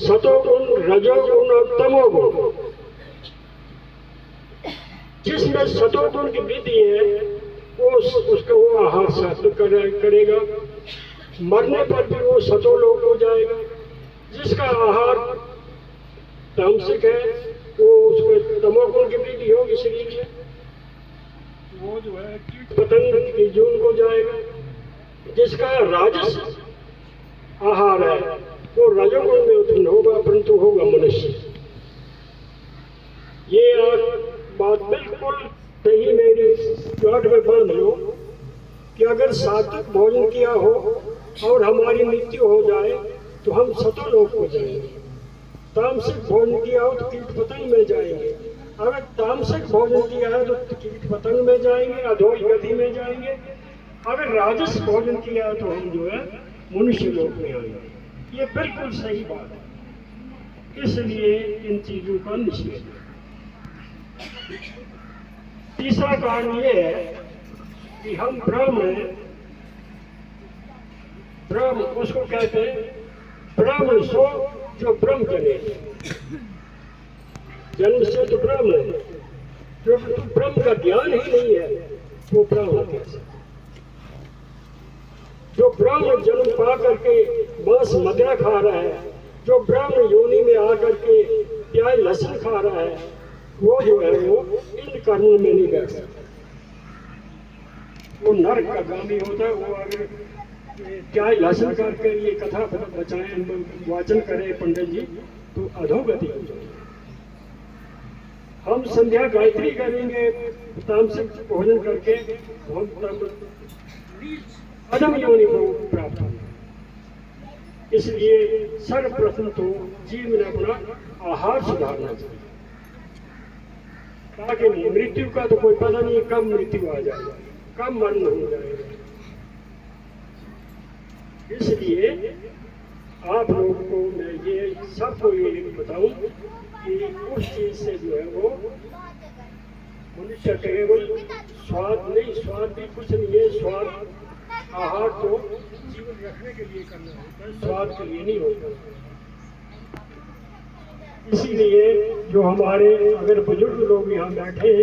सतोगुण, रजोगुण और तमोगुण। जिसमें सतोगुण की वृद्धि है उसको वो आहार सात्विक करेगा, मरने पर भी वो सतोलोक हो जाएगा। जिसका आहार तामसिक है वो उसके तमोगुण की वृद्धि होगी शरीर में, वो जो है कीट पतंग की जून को जाएगा। जिसका राजस आहार है वो रजोगुण में उत्पन्न होगा, परंतु होगा मनुष्य। ये बात बिल्कुल सही मेरी गांठ में बांध लो कि अगर सात्विक भोजन किया हो और हमारी मृत्यु हो जाए तो हम सतोलोक हो जाएंगे। तामसिक भोजन किया हो तो कीट पतंग में जाएंगे। अगर तामसिक भोजन किया है तो कीट पतंग में जाएंगे, अधोई गति में जाएंगे। अगर राजस भोजन किया है तो हम जो है मनुष्य लोक में आएंगे। ये बिल्कुल सही बात है, इसलिए इन चीजों का निषेध है। तीसरा कारण ये है कि हम ब्रह्म उसको कहते हैं ब्राह्मण सो जो ब्रह्म जने, जन्म से तो ब्रह्म है, जो ब्रह्म का ज्ञान ही नहीं है वो ब्राह्मण कैसे। जो ब्राह्मण जन्म पा करके मांस मदिरा खा रहा है, जो ब्राह्मण योनि में आकर के प्याज लहसुन खा रहा है, वो जो है वो इन कर्मों में नहीं बैठ सकता, वो नरक का गामी होता है। वो अगर प्याज लहसुन करके ये कथा बचाएं, वाचन करें पंडित जी, तो अधोगति हो जाएगी। हम संध्या गायत्री करेंगे तामसिक भोजन करके, हम अधम योनि को प्राप्त होंगे। इसलिए सर्वप्रथम तो जीव ने अपना आहार सुधारना चाहिए, ताकि मृत्यु का तो कोई पता नहीं कब मृत्यु आ जाएगा, कब मरण हो जाएगा। इसलिए आप लोगों को मैं ये सबको ये बताऊं कि उस चीज से जो है वो मनुष्य केवल स्वाद नहीं, स्वाद भी कुछ नहीं है। स्वाद आहार तो जीवन रखने के लिए करना होता है, स्वाद के लिए नहीं होता। इसीलिए जो हमारे अगर बुजुर्ग लोग यहाँ बैठे हैं